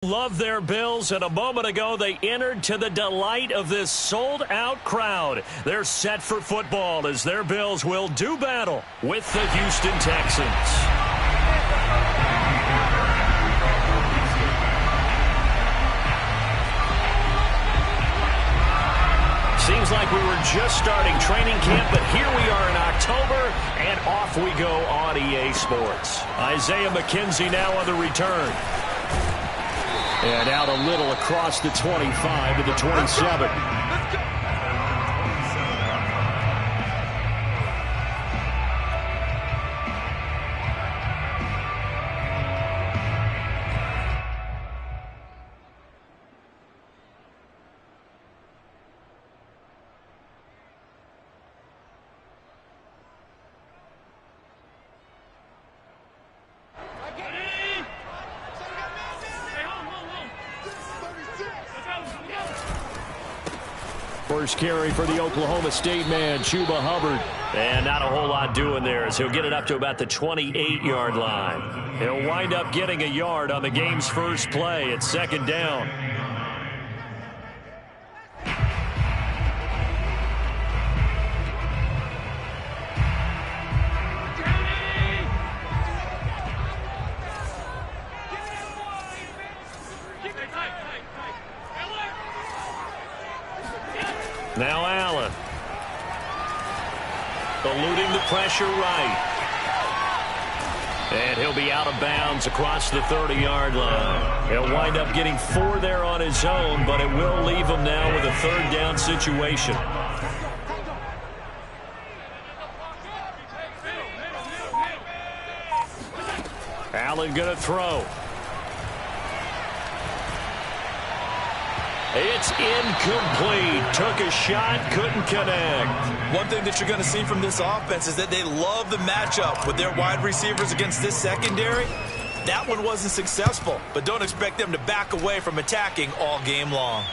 Love their Bills, and a moment ago they entered to the delight of this sold-out crowd. They're set for football as their Bills will do battle with the Houston Texans. Seems like we were just starting training camp, but here we are in October, and off we go on EA Sports. Isaiah McKenzie now on the return. And out a little across the 25 to the 27. First carry for the Oklahoma State man, Chuba Hubbard. And not a whole lot doing there as he'll get it up to about the 28-yard line. He'll wind up getting a yard on the game's first play at second down. Now Allen. Eluding the pressure right. And he'll be out of bounds across the 30-yard line. He'll wind up getting 4 there on his own, but it will leave him now with a third down situation. Allen going to throw. It's incomplete. Took a shot, couldn't connect. One thing that you're going to see from this offense is that they love the matchup with their wide receivers against this secondary. That one wasn't successful, but don't expect them to back away from attacking all game long.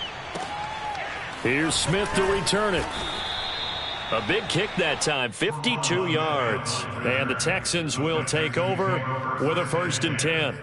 Here's Smith to return it. A big kick that time, 52 yards. And the Texans will take over with a 1st and 10.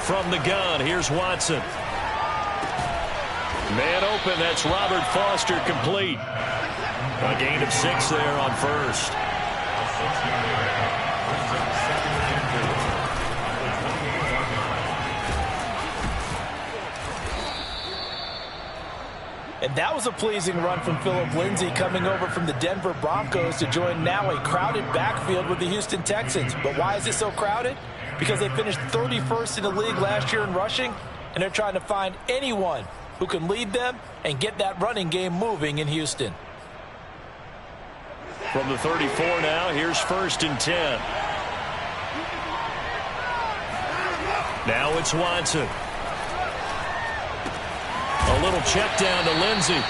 From the gun, here's Watson. Man open, that's Robert Foster, complete. A gain of 6 there on first. And that was a pleasing run from Phillip Lindsay coming over from the Denver Broncos to join now a crowded backfield with the Houston Texans. But why is it so crowded? Because they finished 31st in the league last year in rushing, and they're trying to find anyone who can lead them and get that running game moving in Houston. From the 34 now, here's 1st and 10. Now it's Watson. A little check down to Lindsay.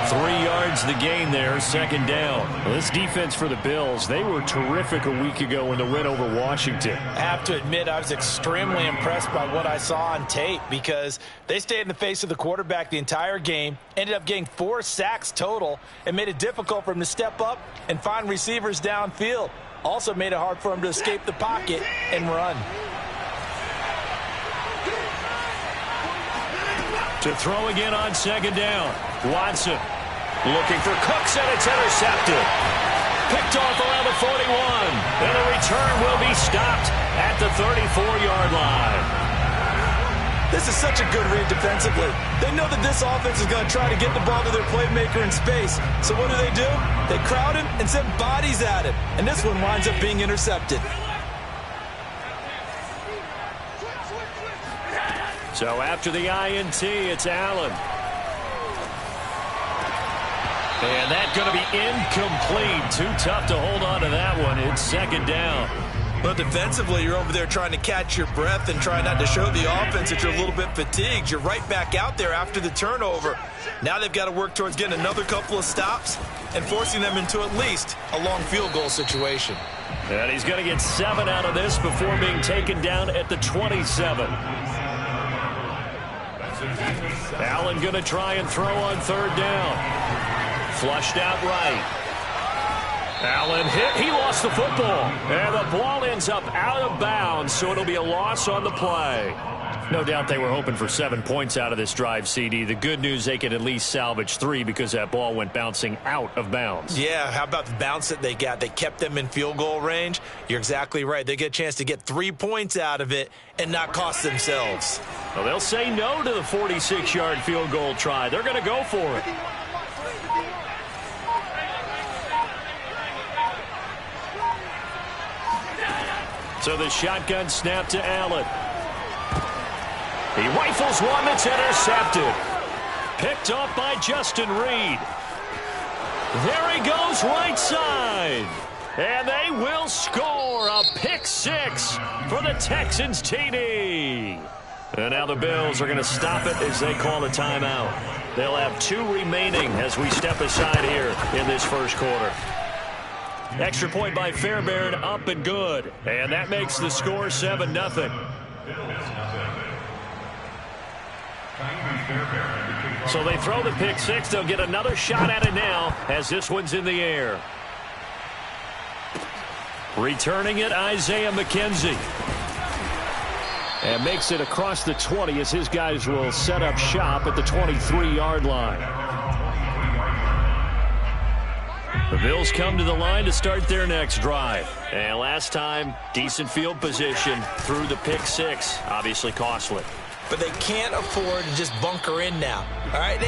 3 yards the gain there, second down. Well, this defense for the Bills, they were terrific a week ago in the win over Washington. I have to admit, I was extremely impressed by what I saw on tape because they stayed in the face of the quarterback the entire game, ended up getting 4 sacks total, and made it difficult for him to step up and find receivers downfield. Also made it hard for him to escape the pocket and run. To throw again on second down. Watson looking for Cooks, and it's intercepted. Picked off around the 41. And the return will be stopped at the 34-yard line. This is such a good read defensively. They know that this offense is going to try to get the ball to their playmaker in space. So what do? They crowd him and send bodies at him. And this one winds up being intercepted. So after the INT, it's Allen. And that's going to be incomplete. Too tough to hold on to that one. It's second down. Well, defensively, you're over there trying to catch your breath and trying not to show the offense that you're a little bit fatigued. You're right back out there after the turnover. Now they've got to work towards getting another couple of stops and forcing them into at least a long field goal situation. And he's going to get 7 out of this before being taken down at the 27. Allen going to try and throw on 3rd down. Flushed out right. Allen hit. He lost the football. And the ball ends up out of bounds, so it'll be a loss on the play. No doubt they were hoping for 7 points out of this drive, CD. The good news, they could at least salvage 3 because that ball went bouncing out of bounds. Yeah, how about the bounce that they got? They kept them in field goal range. You're exactly right. They get a chance to get 3 points out of it and not cost themselves. Well, they'll say no to the 46-yard field goal try. They're going to go for it. So the shotgun snap to Allen. He rifles one that's intercepted. Picked off by Justin Reed. There he goes right side. And they will score a pick 6 for the Texans TD. And now the Bills are going to stop it as they call a timeout. They'll have 2 remaining as we step aside here in this first quarter. Extra point by Fairbairn, up and good. And that makes the score 7-0. So they throw the pick 6. They'll get another shot at it now as this one's in the air. Returning it, Isaiah McKenzie. And makes it across the 20 as his guys will set up shop at the 23-yard line. The Bills come to the line to start their next drive. And last time, decent field position through the pick 6. Obviously costly. But they can't afford to just bunker in now. All right,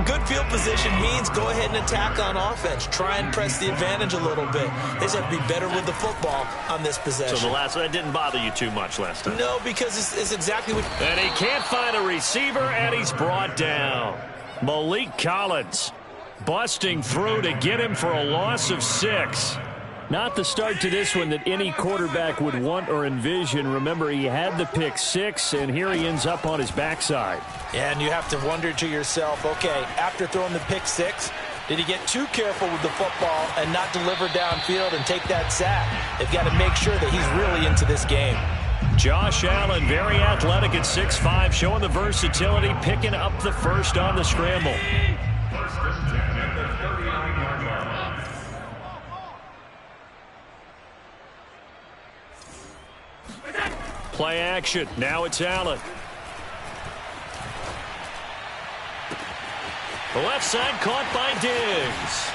good field position means go ahead and attack on offense. Try and press the advantage a little bit. They just have to be better with the football on this possession. So that didn't bother you too much last time? No, because it's exactly what... And he can't find a receiver, and he's brought down. Malik Collins busting through to get him for a loss of 6. Not the start to this one that any quarterback would want or envision. Remember, he had the pick 6, and here he ends up on his backside. And you have to wonder to yourself, okay, after throwing the pick 6, did he get too careful with the football and not deliver downfield and take that sack? They've got to make sure that he's really into this game. Josh Allen, very athletic at 6'5", showing the versatility, picking up the first on the scramble. Play action. Now it's Allen. The left side caught by Diggs.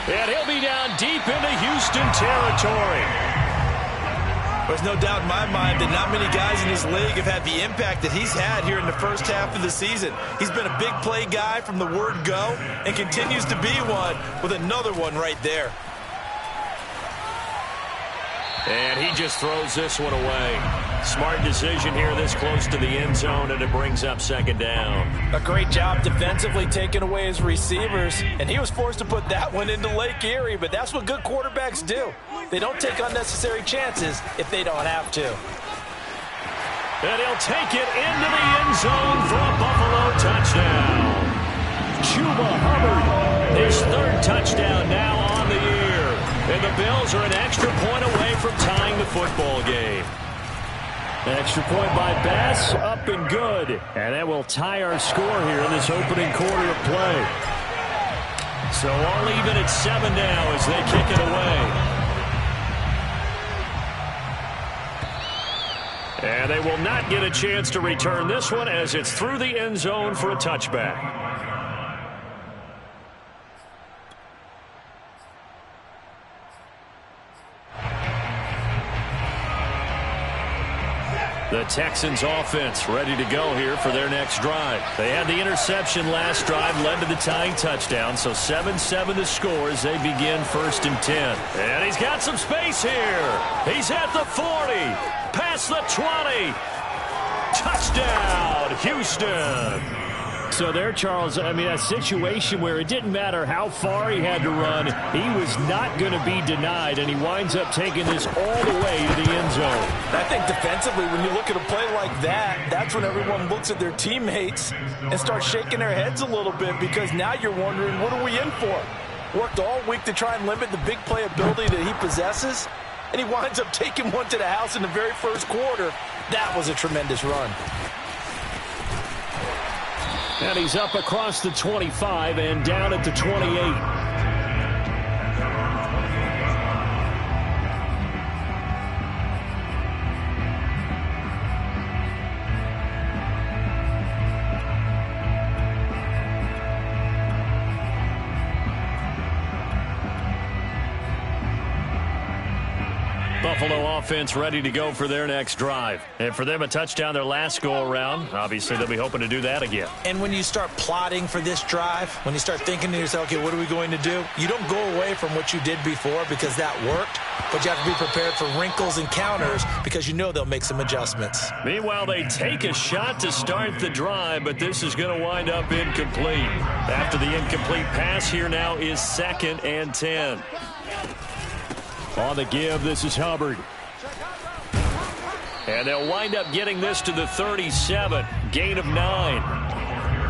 And he'll be down deep into Houston territory. There's no doubt in my mind that not many guys in this league have had the impact that he's had here in the first half of the season. He's been a big play guy from the word go and continues to be one with another one right there. And he just throws this one away. Smart decision here this close to the end zone, and it brings up 2nd down. A great job defensively taking away his receivers, and he was forced to put that one into Lake Erie, but that's what good quarterbacks do. They don't take unnecessary chances if they don't have to. And he'll take it into the end zone for a Buffalo touchdown. Chuba Hubbard, his 3rd touchdown now on the year. And the Bills are an extra point away from tying the football game. An extra point by Bass, up and good. And that will tie our score here in this opening quarter of play. So all even at 7 now as they kick it away. And they will not get a chance to return this one as it's through the end zone for a touchback. The Texans offense ready to go here for their next drive. They had the interception last drive, led to the tying touchdown, so 7-7 the score as they begin 1st and 10. And he's got some space here. He's at the 40, past the 20. Touchdown, Houston. So there, Charles, I mean, a situation where it didn't matter how far he had to run, he was not going to be denied, and he winds up taking this all the way to the end zone. I think defensively, when you look at a play like that, that's when everyone looks at their teammates and starts shaking their heads a little bit, because now you're wondering, what are we in for? Worked all week to try and limit the big play ability that he possesses, and he winds up taking one to the house in the very first quarter. That was a tremendous run. And he's up across the 25 and down at the 28. Buffalo offense ready to go for their next drive. And for them, a touchdown their last go-around. Obviously, they'll be hoping to do that again. And when you start plotting for this drive, when you start thinking to yourself, okay, what are we going to do? You don't go away from what you did before because that worked, but you have to be prepared for wrinkles and counters because you know they'll make some adjustments. Meanwhile, they take a shot to start the drive, but this is going to wind up incomplete. After the incomplete pass, here now is 2nd and 10. On the give, this is Hubbard. And they'll wind up getting this to the 37. Gain of 9.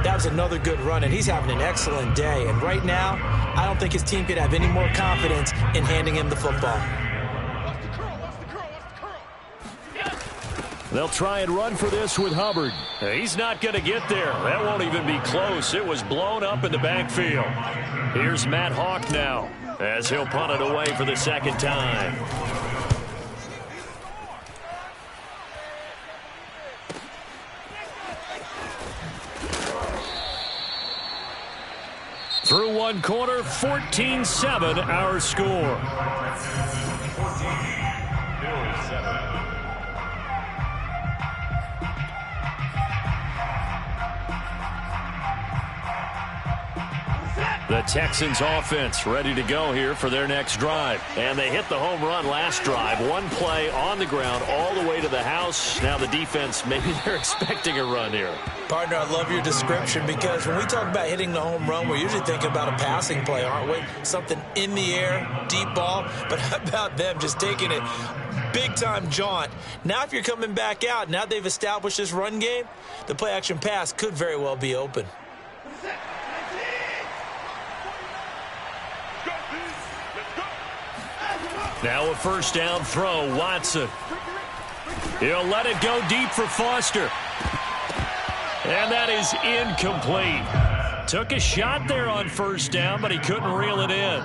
That was another good run, and he's having an excellent day. And right now, I don't think his team could have any more confidence in handing him the football. They'll try and run for this with Hubbard. He's not going to get there. That won't even be close. It was blown up in the backfield. Here's Matt Hawk now, as he'll punt it away for the second time. Through one quarter, 14-7 our score. The Texans offense ready to go here for their next drive. And they hit the home run last drive. One play on the ground all the way to the house. Now the defense, maybe they're expecting a run here. Partner, I love your description, because when we talk about hitting the home run, we're usually thinking about a passing play, aren't we? Something in the air, deep ball. But how about them just taking it big-time jaunt? Now if you're coming back out, now they've established this run game, the play-action pass could very well be open. Now a first down throw, Watson. He'll let it go deep for Foster. And that is incomplete. Took a shot there on first down, but he couldn't reel it in.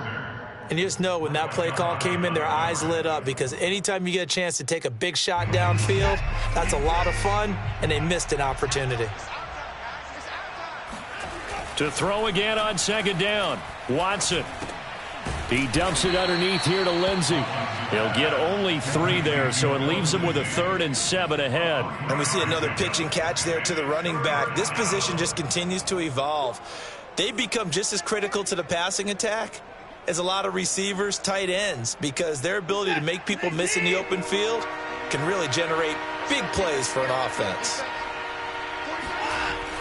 And you just know when that play call came in, their eyes lit up, because anytime you get a chance to take a big shot downfield, that's a lot of fun, and they missed an opportunity. To throw again on second down, Watson. He dumps it underneath here to Lindsey. He'll get only 3 there, so it leaves him with a 3rd and 7 ahead. And we see another pitch and catch there to the running back. This position just continues to evolve. They become just as critical to the passing attack as a lot of receivers, tight ends, because their ability to make people miss in the open field can really generate big plays for an offense.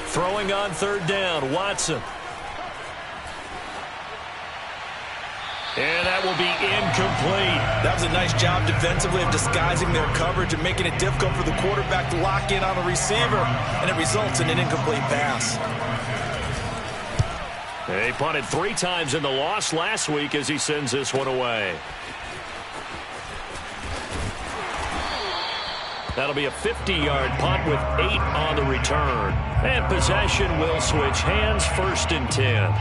Throwing on third down, Watson. And that will be incomplete. That was a nice job defensively of disguising their coverage and making it difficult for the quarterback to lock in on a receiver, and it results in an incomplete pass. He punted 3 times in the loss last week as he sends this one away. That'll be a 50-yard punt with 8 on the return. And possession will switch hands, 1st and 10.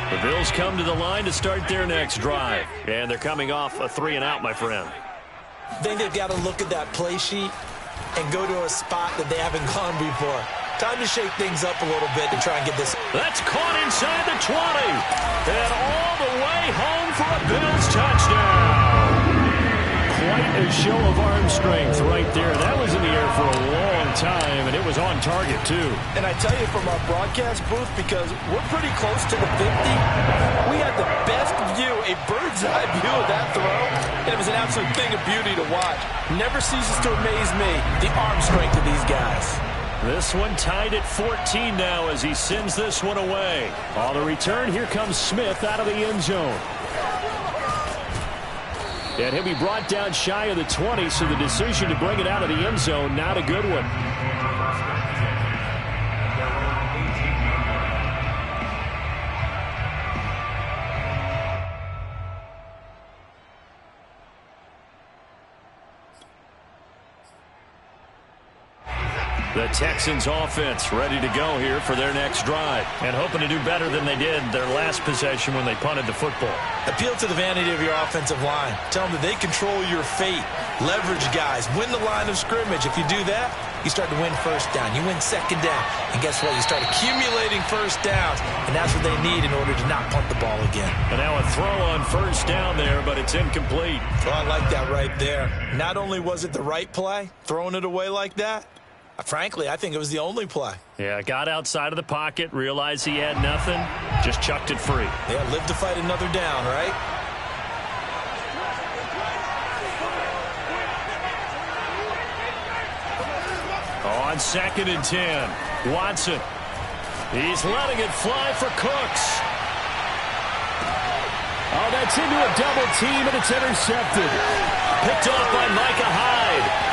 The Bills come to the line to start their next drive. And they're coming off a 3-and-out, my friend. I think they've got to look at that play sheet and go to a spot that they haven't gone before. Time to shake things up a little bit to try and get this. That's caught inside the 20. And all the way home for a Bills touchdown. Quite A show of arm strength right there. That was in the air for a long time, and it was on target, too. And I tell you from our broadcast booth, because we're pretty close to the 50, we had the best view, a bird's-eye view of that throw, and it was an absolute thing of beauty to watch. Never ceases to amaze me, the arm strength of these guys. This one tied at 14 now as he sends this one away. On the return, here comes Smith out of the end zone. And he'll be brought down shy of the 20, so the decision to bring it out of the end zone, not a good one. The Texans offense ready to go here for their next drive, and hoping to do better than they did their last possession when they punted the football. Appeal to the vanity of your offensive line. Tell them that they control your fate. Leverage guys. Win the line of scrimmage. If you do that, you start to win first down. You win second down. And guess what? You start accumulating first downs, and that's what they need in order to not punt the ball again. And now a throw on first down there, but it's incomplete. Oh, I like that right there. Not only was it the right play, throwing it away like that, frankly, I think it was the only play. Yeah, got outside of the pocket, realized he had nothing, just chucked it free. Yeah, live to fight another down, right? On 2nd and 10, Watson. He's letting it fly for Cooks. Oh, that's into a double team, and it's intercepted. Picked off by Micah Hyde.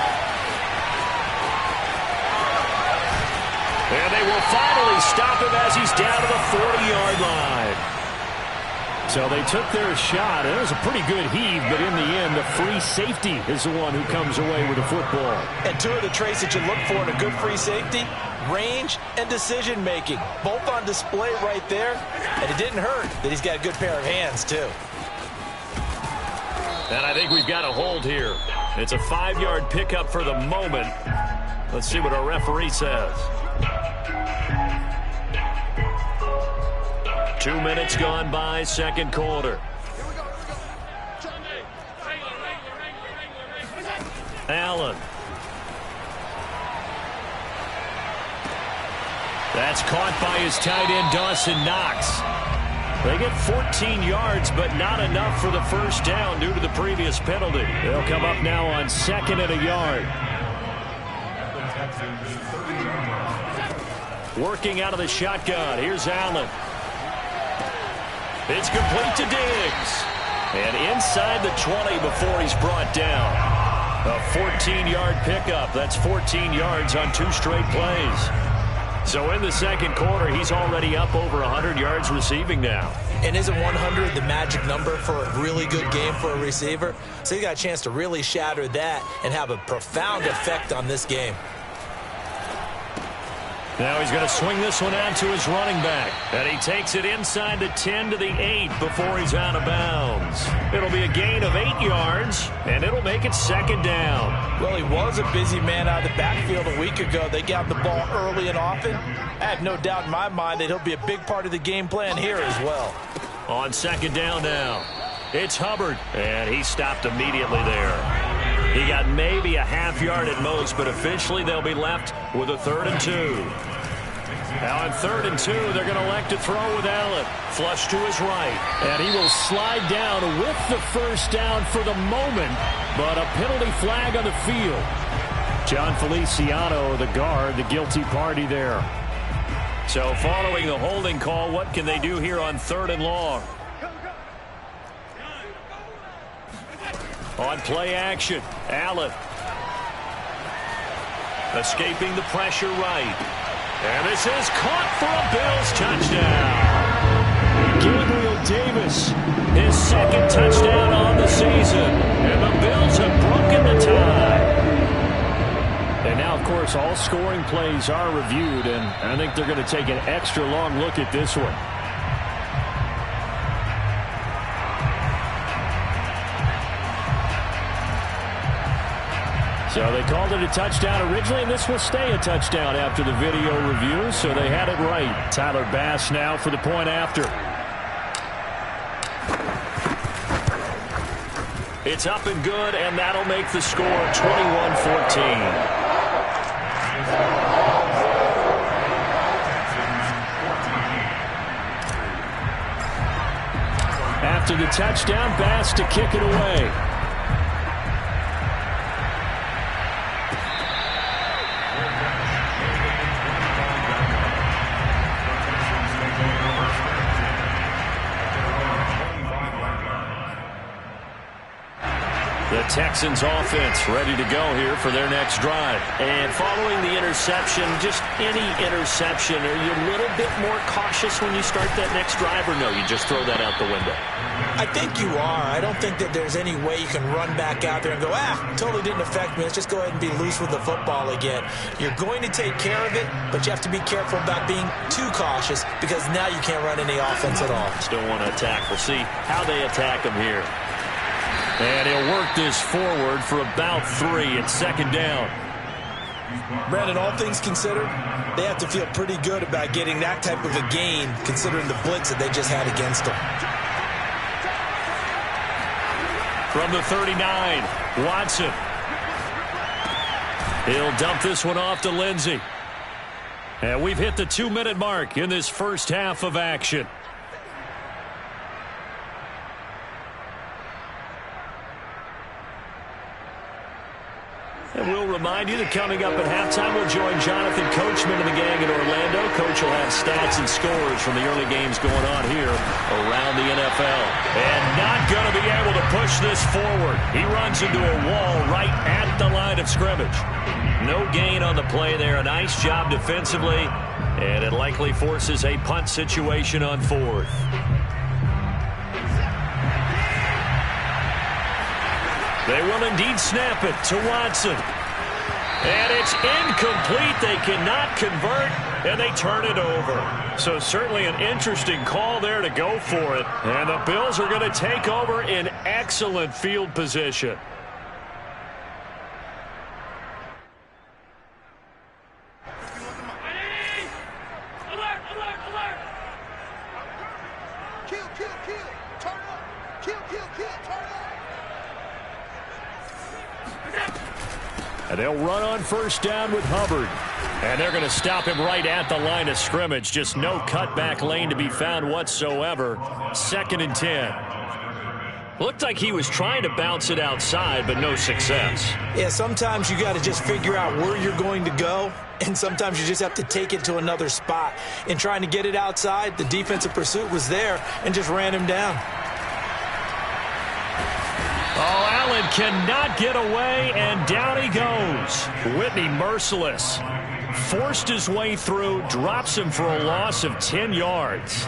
And they will finally stop him as he's down to the 40-yard line. So they took their shot. It was a pretty good heave, but in the end, the free safety is the one who comes away with the football. And two of the traits that you look for in a good free safety, range and decision-making, both on display right there. And it didn't hurt that he's got a good pair of hands, too. And I think we've got a hold here. It's a 5-yard pickup for the moment. Let's see what our referee says. 2 minutes gone by, second quarter. Allen. That's caught by his tight end, Dawson Knox. They get 14 yards, but not enough for the first down due to the previous penalty. They'll come up now on 2nd and a yard. Working out of the shotgun. Here's Allen. It's complete to Diggs. And inside the 20 before he's brought down. A 14-yard pickup. That's 14 yards on 2 straight plays. So in the second quarter, he's already up over 100 yards receiving now. And isn't 100 the magic number for a really good game for a receiver? So he got a chance to really shatter that and have a profound effect on this game. Now he's going to swing this one out to his running back. And he takes it inside the 10 to the 8 before he's out of bounds. It'll be a gain of 8 yards, and it'll make it 2nd down. Well, he was a busy man out of the backfield a week ago. They got the ball early and often. I have no doubt in my mind that he'll be a big part of the game plan here as well. On 2nd down now, it's Hubbard, and he stopped immediately there. He got maybe a half yard at most, but officially they'll be left with a 3rd and 2. Now on 3rd and 2, they're going to elect to throw with Allen. Flush to his right. And he will slide down with the first down for the moment, but a penalty flag on the field. John Feliciano, the guard, the guilty party there. So following the holding call, what can they do here on 3rd and long? On play action, Allen. Escaping the pressure right. And this is caught for a Bills touchdown. Gabriel Davis, his 2nd touchdown on the season. And the Bills have broken the tie. And now, of course, all scoring plays are reviewed, and I think they're going to take an extra long look at this one. So they called it a touchdown originally, and this will stay a touchdown after the video review, so they had it right. Tyler Bass now for the point after. It's up and good, and that'll make the score 21-14. After the touchdown, Bass to kick it away. The Texans offense ready to go here for their next drive. And following the interception, just any interception, are you a little bit more cautious when you start that next drive, or no, you just throw that out the window? I think you are. I don't think that there's any way you can run back out there and go, totally didn't affect me. Let's just go ahead and be loose with the football again. You're going to take care of it, but you have to be careful about being too cautious because now you can't run any offense at all. Still want to attack. We'll see how they attack them here. And he'll work this forward for about 3 at second down. Brandon, all things considered, they have to feel pretty good about getting that type of a gain considering the blitz that they just had against them. From the 39, Watson. He'll dump this one off to Lindsey. And we've hit the 2-minute mark in this first half of action. And we'll remind you that coming up at halftime, we'll join Jonathan Coachman and the gang in Orlando. Coach will have stats and scores from the early games going on here around the NFL. And not going to be able to push this forward. He runs into a wall right at the line of scrimmage. No gain on the play there. A nice job defensively. And it likely forces a punt situation on 4th. They will indeed snap it to Watson. And it's incomplete. They cannot convert, and they turn it over. So certainly an interesting call there to go for it. And the Bills are going to take over in excellent field position. And they'll run on first down with Hubbard. And they're going to stop him right at the line of scrimmage. Just no cutback lane to be found whatsoever. 2nd and 10. Looked like he was trying to bounce it outside, but no success. Yeah, sometimes you got to just figure out where you're going to go, and sometimes you just have to take it to another spot. In trying to get it outside, the defensive pursuit was there and just ran him down. Oh, Allen cannot get away, and down he goes. Whitney merciless. Forced his way through, drops him for a loss of 10 yards.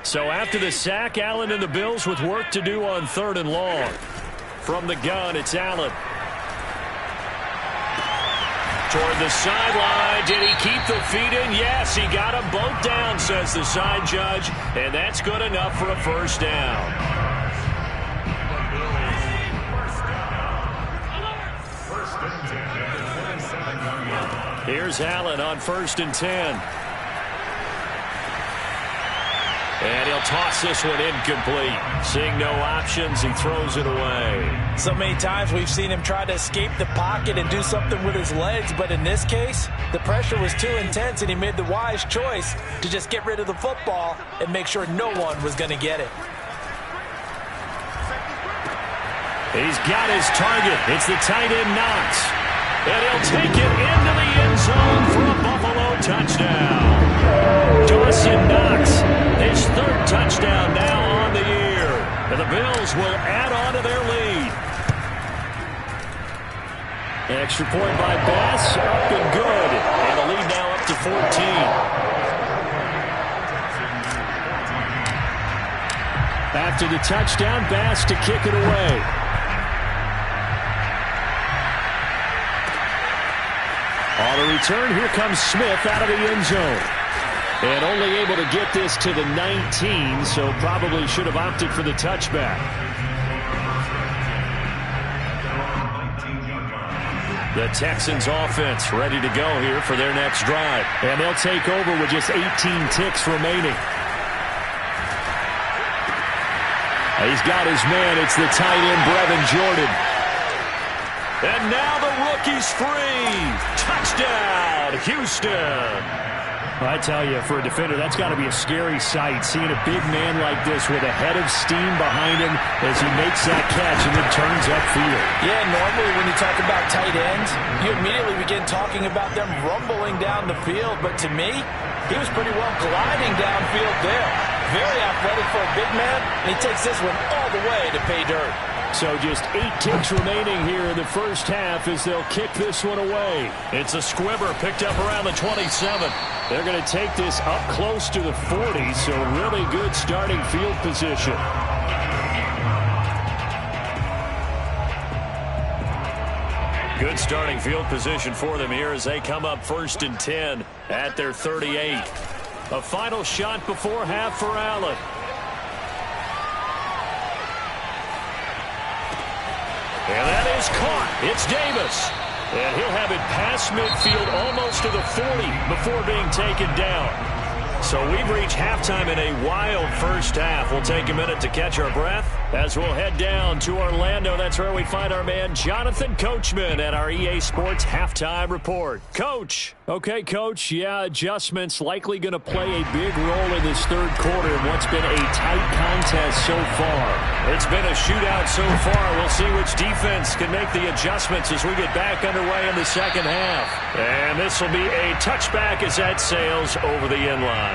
So after the sack, Allen and the Bills with work to do on 3rd and long. From the gun, it's Allen. Toward the sideline. Did he keep the feet in? Yes, he got them both down, says the side judge. And that's good enough for a first down. Here's Allen on 1st and 10. And he'll toss this one incomplete. Seeing no options, he throws it away. So many times we've seen him try to escape the pocket and do something with his legs, but in this case, the pressure was too intense and he made the wise choice to just get rid of the football and make sure no one was going to get it. He's got his target. It's the tight end Knox. And he'll take it into the end zone for a Buffalo touchdown. Dawson Knox, his 3rd touchdown now on the year. And the Bills will add on to their lead. Extra point by Bass, up and good. And the lead now up to 14. After the touchdown, Bass to kick it away. On the return, here comes Smith out of the end zone. And only able to get this to the 19, so probably should have opted for the touchback. The Texans offense ready to go here for their next drive. And they'll take over with just 18 ticks remaining. He's got his man. It's the tight end, Brevin Jordan. And now the rookie's free. Touchdown, Houston. I tell you, for a defender, that's got to be a scary sight, seeing a big man like this with a head of steam behind him as he makes that catch and then turns upfield. Yeah, normally when you talk about tight ends, you immediately begin talking about them rumbling down the field. But to me, he was pretty well gliding downfield there. Very athletic for a big man, and he takes this one all the way to pay dirt. So just 8 ticks remaining here in the first half as they'll kick this one away. It's a squibber picked up around the 27. They're going to take this up close to the 40, so really good starting field position. Good starting field position for them here as they come up 1st and 10 at their 38. A final shot before half for Allen. And that is caught. It's Davis. And he'll have it past midfield almost to the 40 before being taken down. So we've reached halftime in a wild first half. We'll take a minute to catch our breath as we'll head down to Orlando. That's where we find our man Jonathan Coachman at our EA Sports Halftime Report. Coach. Okay, Coach. Yeah, adjustments likely going to play a big role in this third quarter in what's been a tight contest so far. It's been a shootout so far. We'll see which defense can make the adjustments as we get back underway in the second half. And this will be a touchback as that sails over the end line.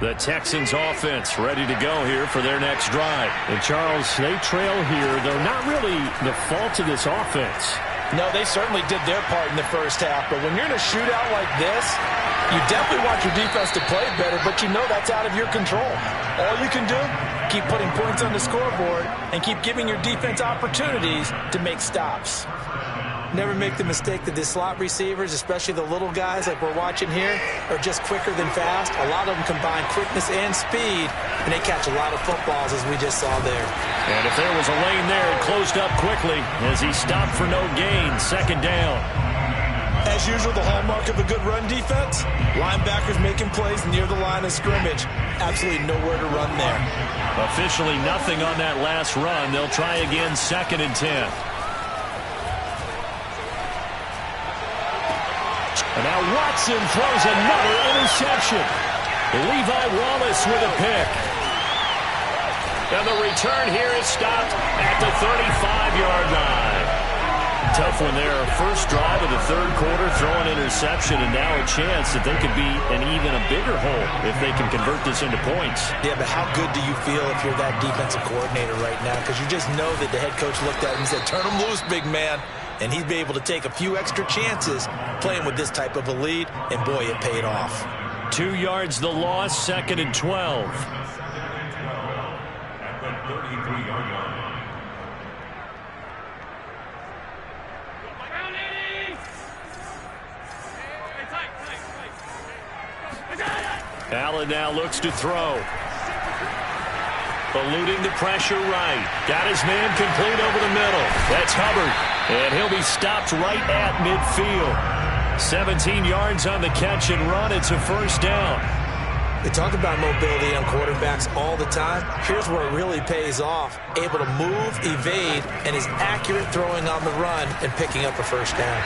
The Texans offense ready to go here for their next drive. And Charles, they trail here. They're not really the fault of this offense. No, they certainly did their part in the first half. But when you're in a shootout like this, you definitely want your defense to play better, but you know that's out of your control. All you can do, keep putting points on the scoreboard and keep giving your defense opportunities to make stops. Never make the mistake that the slot receivers, especially the little guys like we're watching here, are just quicker than fast. A lot of them combine quickness and speed, and they catch a lot of footballs, as we just saw there. And if there was a lane there, it closed up quickly as he stopped for no gain. Second down. As usual, the hallmark of a good run defense, linebackers making plays near the line of scrimmage. Absolutely nowhere to run there. Officially nothing on that last run. They'll try again, 2nd and 10. And now Watson throws another interception. Levi Wallace with a pick. And the return here is stopped at the 35-yard line. Tough one there. First drive of the third quarter, throw an interception, and now a chance that they could be in even a bigger hole if they can convert this into points. Yeah, but how good do you feel if you're that defensive coordinator right now? Because you just know that the head coach looked at him and said, turn him loose, big man. And he'd be able to take a few extra chances playing with this type of a lead, and boy, it paid off. 2 yards the loss, 2nd and 12. Allen now looks to throw. Eluding the pressure right. Got his man complete over the middle. That's Hubbard. And he'll be stopped right at midfield. 17 yards on the catch and run. It's a first down. They talk about mobility on quarterbacks all the time. Here's where it really pays off. Able to move, evade, and is accurate throwing on the run and picking up a first down.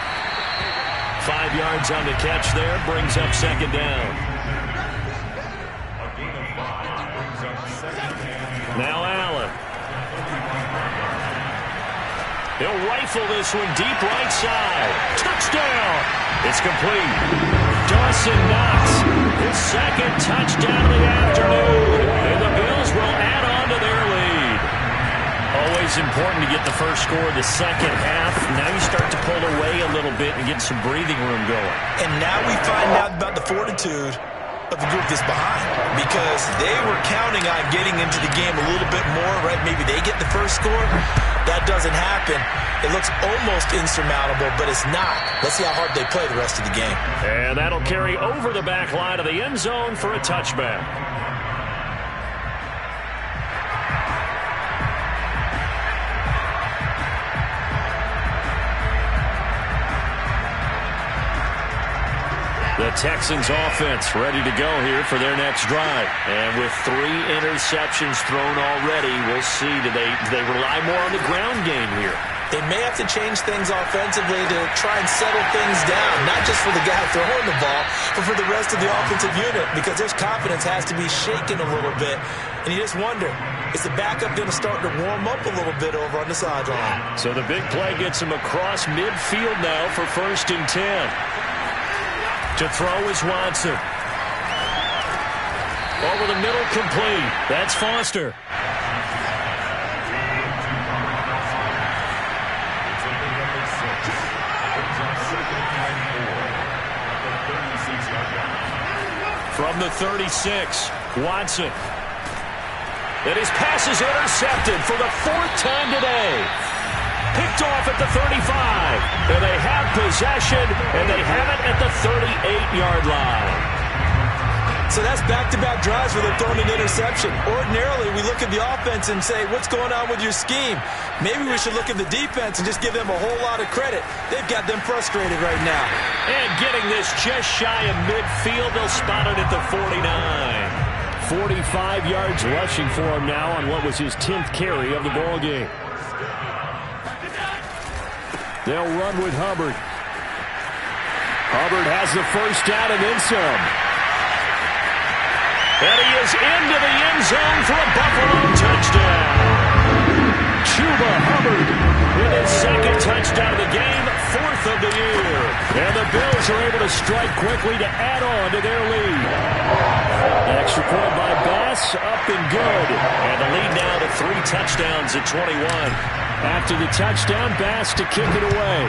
5 yards on the catch there. Brings up 2nd down. Now Allen. He'll rifle this one deep right side. Touchdown! It's complete. Dawson Knox, his 2nd touchdown of the afternoon. And the Bills will add on to their lead. Always important to get the first score of the second half. Now you start to pull away a little bit and get some breathing room going. And now we find out about the fortitude of the group that's behind, because they were counting on getting into the game a little bit more, right? Maybe they get the first score. That doesn't happen. It looks almost insurmountable, but it's not. Let's see how hard they play the rest of the game. And that'll carry over the back line of the end zone for a touchback. The Texans offense ready to go here for their next drive. And with 3 interceptions thrown already, we'll see. Do they rely more on the ground game here? They may have to change things offensively to try and settle things down, not just for the guy throwing the ball, but for the rest of the offensive unit, because their confidence has to be shaken a little bit. And you just wonder, is the backup going to start to warm up a little bit over on the sideline? So the big play gets him across midfield now for 1st and 10. To throw is Watson. Over the middle, complete. That's Foster. From the 36, Watson. And his pass is intercepted for the 4th time today. Picked off at the 35. And they have possession, and they have it at the 38-yard line. So that's back-to-back drives where they've thrown an interception. Ordinarily, we look at the offense and say, what's going on with your scheme? Maybe we should look at the defense and just give them a whole lot of credit. They've got them frustrated right now. And getting this just shy of midfield, they'll spot it at the 49. 45 yards rushing for him now on what was his 10th carry of the ball game. They'll run with Hubbard. Hubbard has the first down and then some. And he is into the end zone for a Buffalo touchdown. Chuba Hubbard with his 2nd touchdown of the game, 4th of the year. And the Bills are able to strike quickly to add on to their lead. Extra point by Bass, up and good. And the lead now to 3 touchdowns at 21. After the touchdown, Bass to kick it away.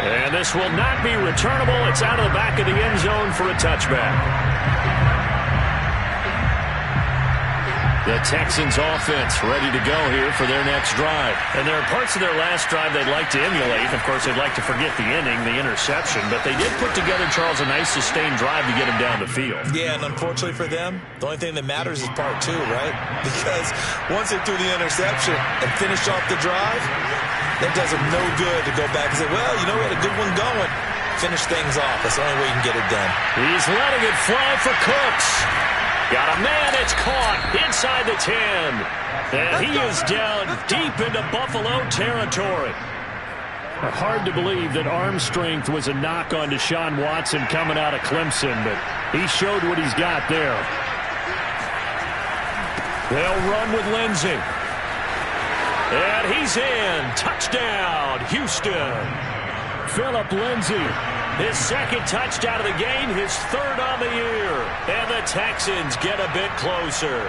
And this will not be returnable. It's out of the back of the end zone for a touchback. The Texans offense ready to go here for their next drive. And there are parts of their last drive they'd like to emulate. Of course, they'd like to forget the inning, the interception. But they did put together, Charles, a nice sustained drive to get him down the field. Yeah, and unfortunately for them, the only thing that matters is part 2, right? Because once they threw the interception and finished off the drive, that does them no good to go back and say, well, you know, we had a good one going. Finish things off. That's the only way you can get it done. He's letting it fly for Cooks. Got a man, it's caught inside the 10. And he is down deep into Buffalo territory. Hard to believe that arm strength was a knock on Deshaun Watson coming out of Clemson, but he showed what he's got there. They'll run with Lindsey. And he's in. Touchdown, Houston. Phillip Lindsay. His 2nd touchdown of the game, his 3rd on the year. And the Texans get a bit closer.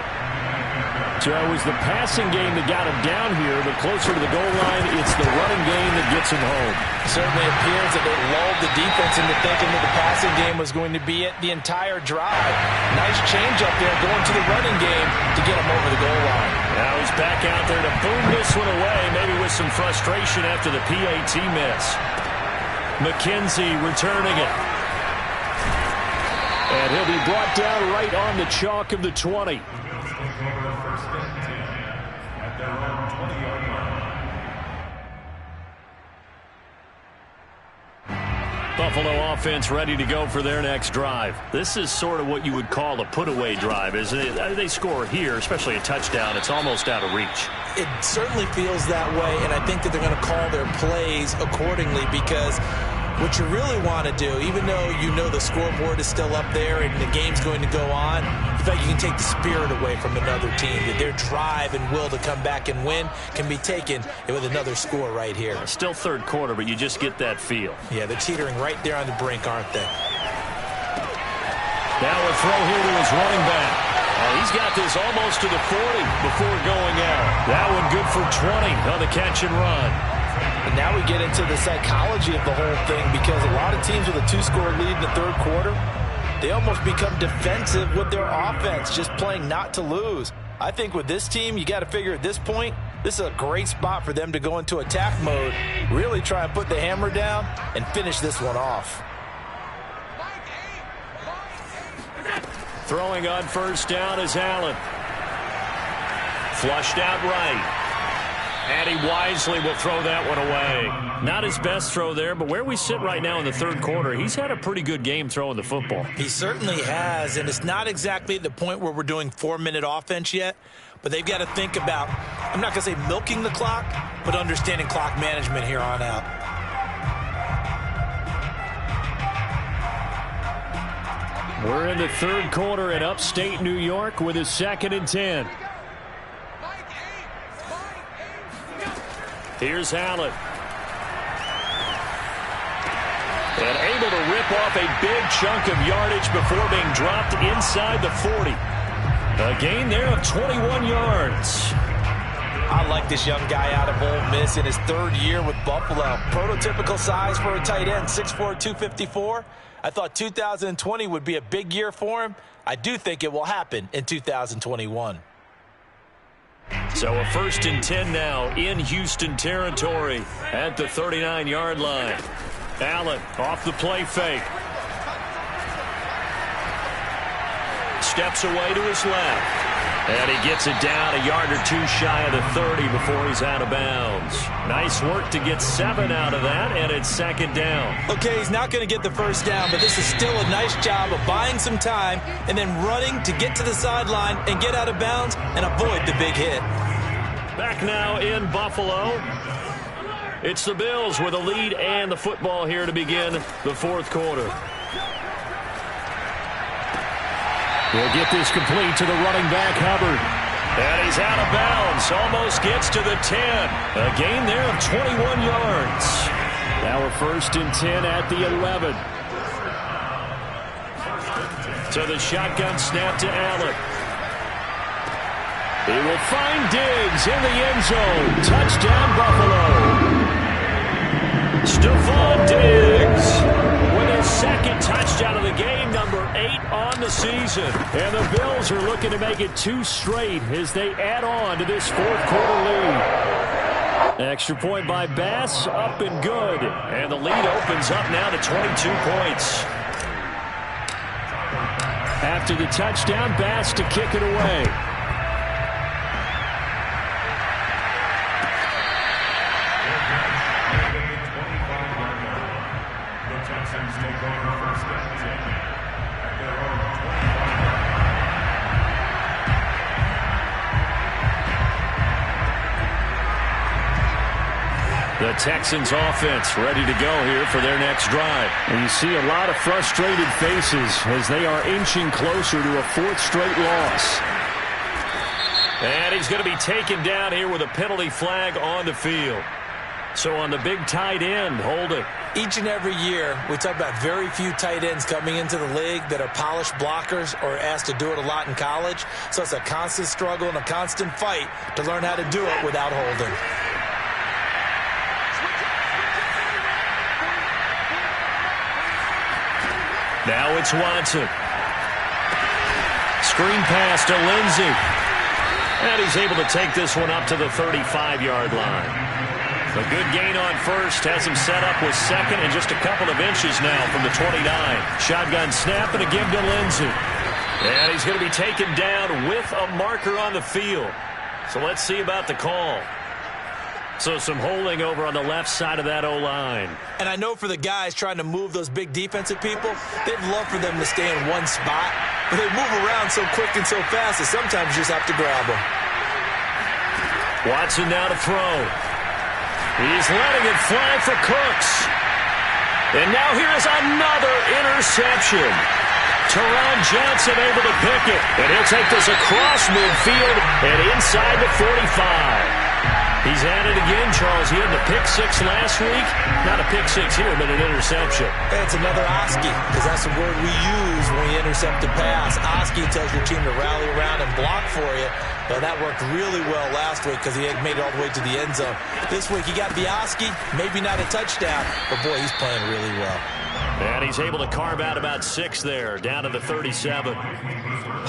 So it was the passing game that got him down here, but closer to the goal line, it's the running game that gets him home. Certainly appears that they lulled the defense into thinking that the passing game was going to be it the entire drive. Nice change up there going to the running game to get him over the goal line. Now he's back out there to boom this one away, maybe with some frustration after the PAT miss. McKenzie returning it. And he'll be brought down right on the chalk of the 20. Buffalo offense ready to go for their next drive. This is sort of what you would call a put-away drive, isn't it? They score here, especially a touchdown. It's almost out of reach. It certainly feels that way, and I think that they're going to call their plays accordingly, because what you really want to do, even though you know the scoreboard is still up there and the game's going to go on, in fact, you can take the spirit away from another team, that their drive and will to come back and win can be taken with another score right here. Still 3rd quarter, but you just get that feel. Yeah, they're teetering right there on the brink, aren't they? Now a throw here to his running back. He's got this almost to the 40 before going out. That one good for 20 on the catch and run. And now we get into the psychology of the whole thing, because a lot of teams with a 2-score lead in the third quarter, they almost become defensive with their offense, just playing not to lose. I think with this team, you got to figure at this point, this is a great spot for them to go into attack mode, really try and put the hammer down and finish this one off. Throwing on first down is Allen. Flushed out right. And he wisely will throw that one away. Not his best throw there, but where we sit right now in the third quarter, he's had a pretty good game throwing the football. He certainly has, and it's not exactly at the point where we're doing 4-minute offense yet, but they've got to think about, I'm not going to say milking the clock, but understanding clock management here on out. We're in the third quarter in upstate New York with a 2nd and 10. Here's Allen. And able to rip off a big chunk of yardage before being dropped inside the 40. A gain there of 21 yards. I like this young guy out of Ole Miss in his third year with Buffalo. Prototypical size for a tight end, 6'4", 254. I thought 2020 would be a big year for him. I do think it will happen in 2021. So a 1st and 10 now in Houston territory at the 39-yard line. Allen off the play fake. Steps away to his left. And he gets it down a yard or two shy of the 30 before he's out of bounds. Nice work to get 7 out of that, and it's 2nd down. Okay, he's not going to get the first down, but this is still a nice job of buying some time and then running to get to the sideline and get out of bounds and avoid the big hit. Back now in Buffalo. It's the Bills with a lead and the football here to begin the fourth quarter. We'll get this complete to the running back, Hubbard. And he's out of bounds. Almost gets to the 10. A gain there of 21 yards. Now a 1st and 10 at the 11. So the shotgun snap to Allen. He will find Diggs in the end zone. Touchdown, Buffalo. Stephon Diggs with his 2nd touchdown of the game, number 8 on the season. And the Bills are looking to make it 2 straight as they add on to this fourth quarter lead. Extra point by Bass, up and good. And the lead opens up now to 22 points. After the touchdown, Bass to kick it away. The Texans offense ready to go here for their next drive. And you see a lot of frustrated faces as they are inching closer to a 4th straight loss. And he's going to be taken down here with a penalty flag on the field. So on the big tight end, holding. Each and every year, we talk about very few tight ends coming into the league that are polished blockers or asked to do it a lot in college. So it's a constant struggle and a constant fight to learn how to do it without holding. Now it's Watson. Screen pass to Lindsey. And he's able to take this one up to the 35-yard line. A good gain on first has him set up with 2nd and just a couple of inches now from the 29. Shotgun snap and a give to Lindsey. And he's going to be taken down with a marker on the field. So let's see about the call. So some holding over on the left side of that O-line. And I know for the guys trying to move those big defensive people, they'd love for them to stay in one spot. But they move around so quick and so fast that sometimes you just have to grab them. Watson now to throw. He's letting it fly for Cooks. And now here's another interception. Teron Johnson able to pick it. And he'll take this across midfield and inside the 45. He's at it again, Charles. He had the pick 6 last week. Not a pick 6 here, but an interception. It's another Oski, because that's the word we use when we intercept a pass. Oski tells your team to rally around and block for you. Well, that worked really well last week because he had made it all the way to the end zone. This week he got Biaski, maybe not a touchdown, but boy, he's playing really well. And he's able to carve out about 6 there, down to the 37.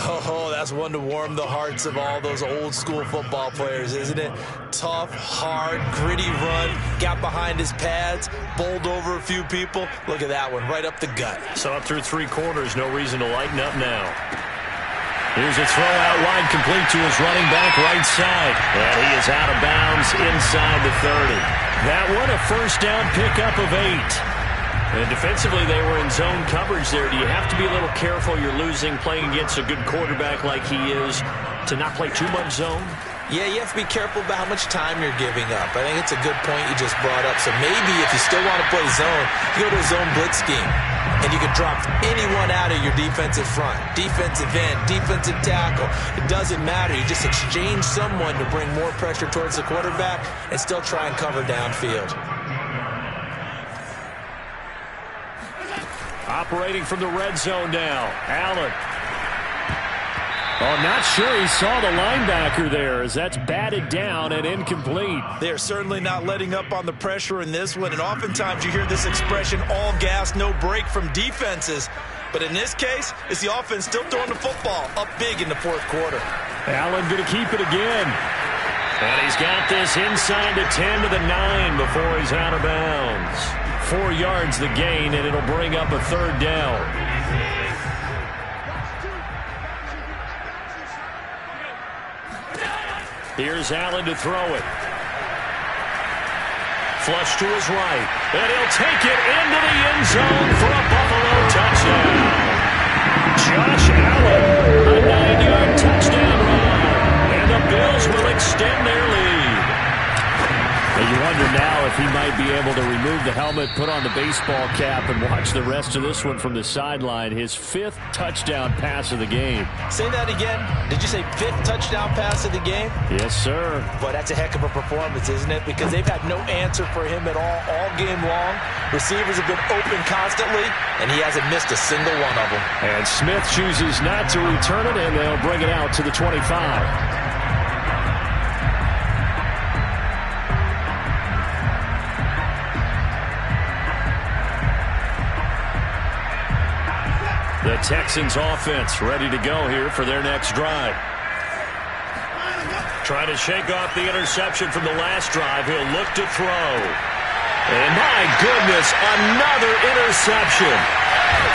Oh, that's one to warm the hearts of all those old school football players, isn't it? Tough, hard, gritty run, got behind his pads, bowled over a few people. Look at that one, right up the gut. So up through 3 quarters, no reason to lighten up now. Here's a throw out wide, complete to his running back right side. And he is out of bounds inside the 30. That one a first down pickup of 8. And defensively, they were in zone coverage there. Do you have to be a little careful? You're losing, playing against a good quarterback like he is, to not play too much zone? Yeah, you have to be careful about how much time you're giving up. I think it's a good point you just brought up. So maybe if you still want to play zone, you go to a zone blitz scheme. And you can drop anyone out of your defensive front. Defensive end, defensive tackle. It doesn't matter. You just exchange someone to bring more pressure towards the quarterback and still try and cover downfield. Operating from the red zone now. Allen. Oh, not sure he saw the linebacker there as that's batted down and incomplete. They're certainly not letting up on the pressure in this one, and oftentimes you hear this expression, all gas, no break from defenses. But in this case, it's the offense still throwing the football up big in the fourth quarter. Allen going to keep it again. And he's got this inside the 10 to the 9 before he's out of bounds. 4 yards the gain, and it'll bring up a third down. Here's Allen to throw it. Flush to his right. And he'll take it into the end zone for a Buffalo touchdown. Josh Allen, a 9-yard touchdown run. And the Bills will extend their lead. And you wonder now if he might be able to remove the helmet, put on the baseball cap, and watch the rest of this one from the sideline. His 5th touchdown pass of the game. Say that again. Did you say 5th touchdown pass of the game? Yes, sir. Boy, that's a heck of a performance, isn't it? Because they've had no answer for him at all game long. Receivers have been open constantly, and he hasn't missed a single one of them. And Smith chooses not to return it, and they'll bring it out to the 25. The Texans offense ready to go here for their next drive. Trying to shake off the interception from the last drive. He'll look to throw. And my goodness, another interception.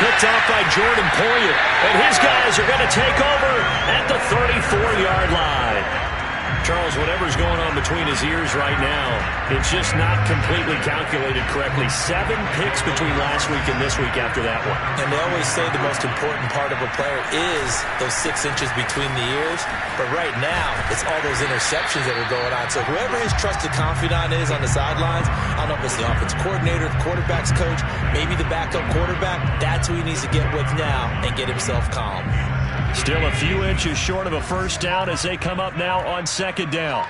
Picked off by Jordan Poyer. And his guys are going to take over at the 34-yard line. Charles, whatever's going on between his ears right now, it's just not completely calculated correctly. 7 picks between last week and this week after that one. And they always say the most important part of a player is those 6 inches between the ears. But right now, it's all those interceptions that are going on. So whoever his trusted confidant is on the sidelines, I don't know if it's the offense coordinator, the quarterback's coach, maybe the backup quarterback, that's who he needs to get with now and get himself calm. Still a few inches short of a first down as they come up now on second down.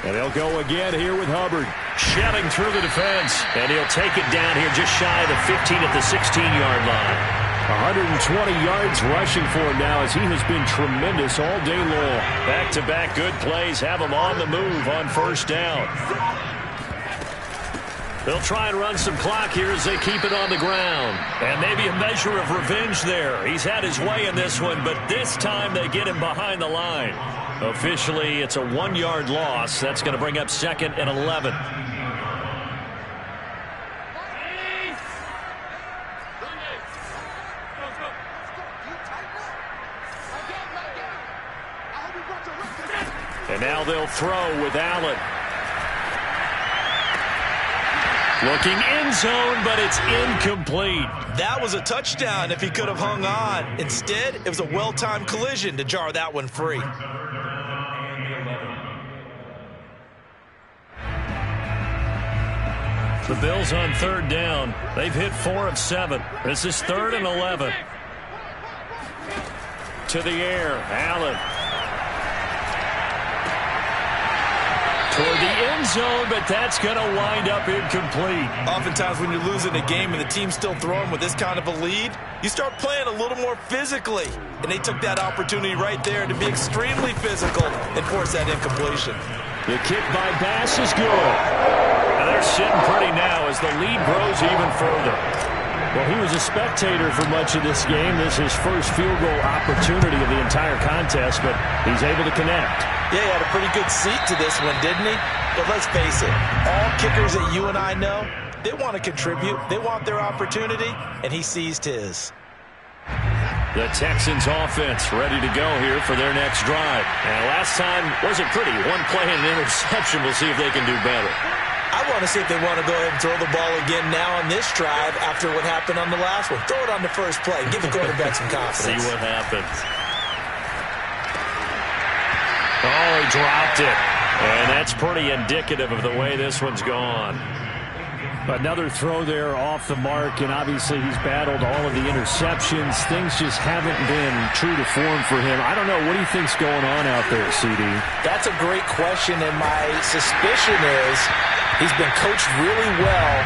And they'll go again here with Hubbard. Shelling through the defense. And he'll take it down here just shy of the 15 at the 16-yard line. 120 yards rushing for him now as he has been tremendous all day long. Back-to-back good plays have him on the move on first down. They'll try and run some clock here as they keep it on the ground. And maybe a measure of revenge there. He's had his way in this one, but this time they get him behind the line. Officially, it's a 1-yard loss. That's going to bring up second and 11. And now they'll throw with Allen. Looking end zone, but it's incomplete. That was a touchdown if he could have hung on. Instead, it was a well-timed collision to jar that one free. The Bills on third down. They've hit 4 of 7. This is 3rd and 11. To the air, Allen. toward the end zone, but that's going to wind up incomplete. Oftentimes when you're losing a game and the team's still throwing with this kind of a lead, you start playing a little more physically. And they took that opportunity right there to be extremely physical and force that incompletion. The kick by Bass is good. And they're sitting pretty now as the lead grows even further. Well, he was a spectator for much of this game. This is his first field goal opportunity of the entire contest, but he's able to connect. Yeah, he had a pretty good seat to this one, didn't he? But let's face it, all kickers that you and I know, they want to contribute. They want their opportunity, and he seized his. The Texans offense ready to go here for their next drive. And last time wasn't pretty. One play and an interception. We'll see if they can do better. I want to see if they want to go ahead and throw the ball again now on this drive after what happened on the last one. Throw it on the first play. Give the quarterback some confidence. See what happens. Oh, he dropped it. And that's pretty indicative of the way this one's gone. Another throw there off the mark, and obviously he's battled all of the interceptions. Things just haven't been true to form for him. I don't know. What do you think's going on out there, CD? That's a great question, and my suspicion is he's been coached really well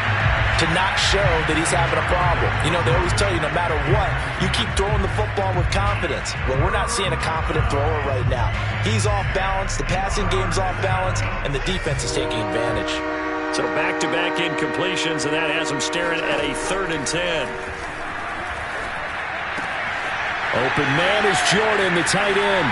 to not show that he's having a problem. You know, they always tell you no matter what, you keep throwing the football with confidence. Well, we're not seeing a confident thrower right now. He's off balance, the passing game's off balance, and the defense is taking advantage. So back-to-back incompletions, and that has him staring at a 3rd and 10. Open man is Jordan, the tight end.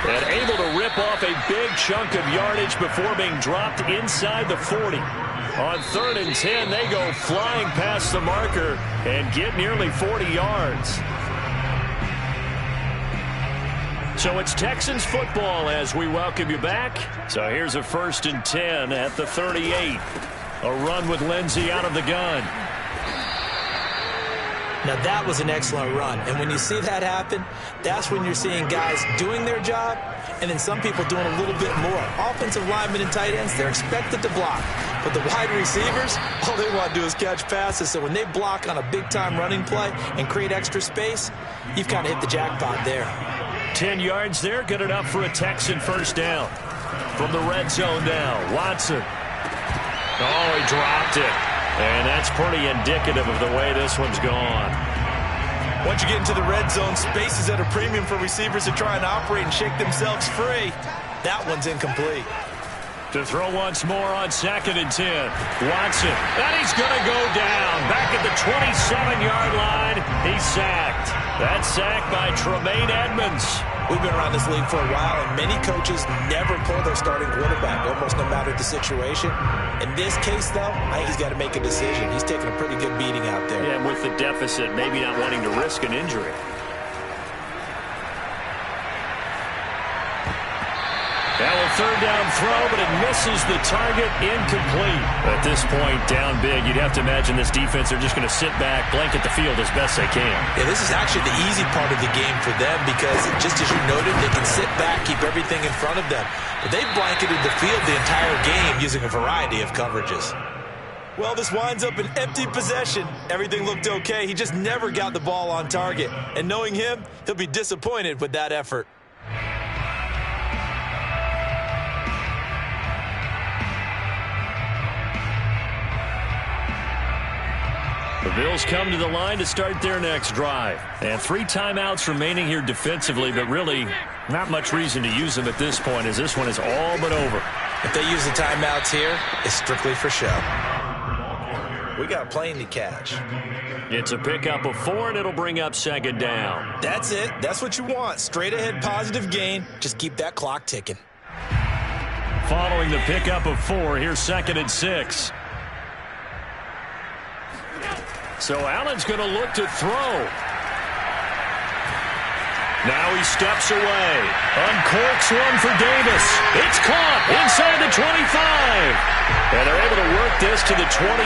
And able to rip off a big chunk of yardage before being dropped inside the 40. On 3rd and 10, they go flying past the marker and get nearly 40 yards. So it's Texans football as we welcome you back. So here's a 1st and 10 at the 38. A run with Lindsey out of the gun. Now that was an excellent run. And when you see that happen, that's when you're seeing guys doing their job and then some people doing a little bit more. Offensive linemen and tight ends, they're expected to block. But the wide receivers, all they want to do is catch passes. So when they block on a big-time running play and create extra space, you've kind of hit the jackpot there. 10 yards there, good enough for a Texan first down. From the red zone now, Watson. Oh, he dropped it. And that's pretty indicative of the way this one's gone. Once you get into the red zone, space is at a premium for receivers to try and operate and shake themselves free. That one's incomplete. To throw once more on 2nd and 10. Watson. And he's going to go down. Back at the 27-yard line. He's sacked. That's sacked by Tremaine Edmonds. We've been around this league for a while, and many coaches never pull their starting quarterback, almost no matter the situation. In this case, though, I think he's got to make a decision. He's taking a pretty good beating out there. Yeah, with the deficit, maybe not wanting to risk an injury. Now a 3rd down throw, but it misses the target, incomplete. At this point, down big, you'd have to imagine this defense are just going to sit back, blanket the field as best they can. Yeah, this is actually the easy part of the game for them because, just as you noted, they can sit back, keep everything in front of them. But they've blanketed the field the entire game using a variety of coverages. Well, this winds up an empty possession. Everything looked okay. He just never got the ball on target. And knowing him, he'll be disappointed with that effort. The Bills come to the line to start their next drive. And 3 timeouts remaining here defensively, but really not much reason to use them at this point as this one is all but over. If they use the timeouts here, it's strictly for show. We got a plane to catch. It's a pickup of 4, and it'll bring up 2nd down. That's it. That's what you want. Straight ahead positive gain. Just keep that clock ticking. Following the pickup of 4, here's 2nd and 6. So Allen's going to look to throw. Now he steps away. Uncorks one for Davis. It's caught inside the 25. And they're able to work this to the 25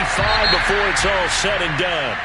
before it's all said and done.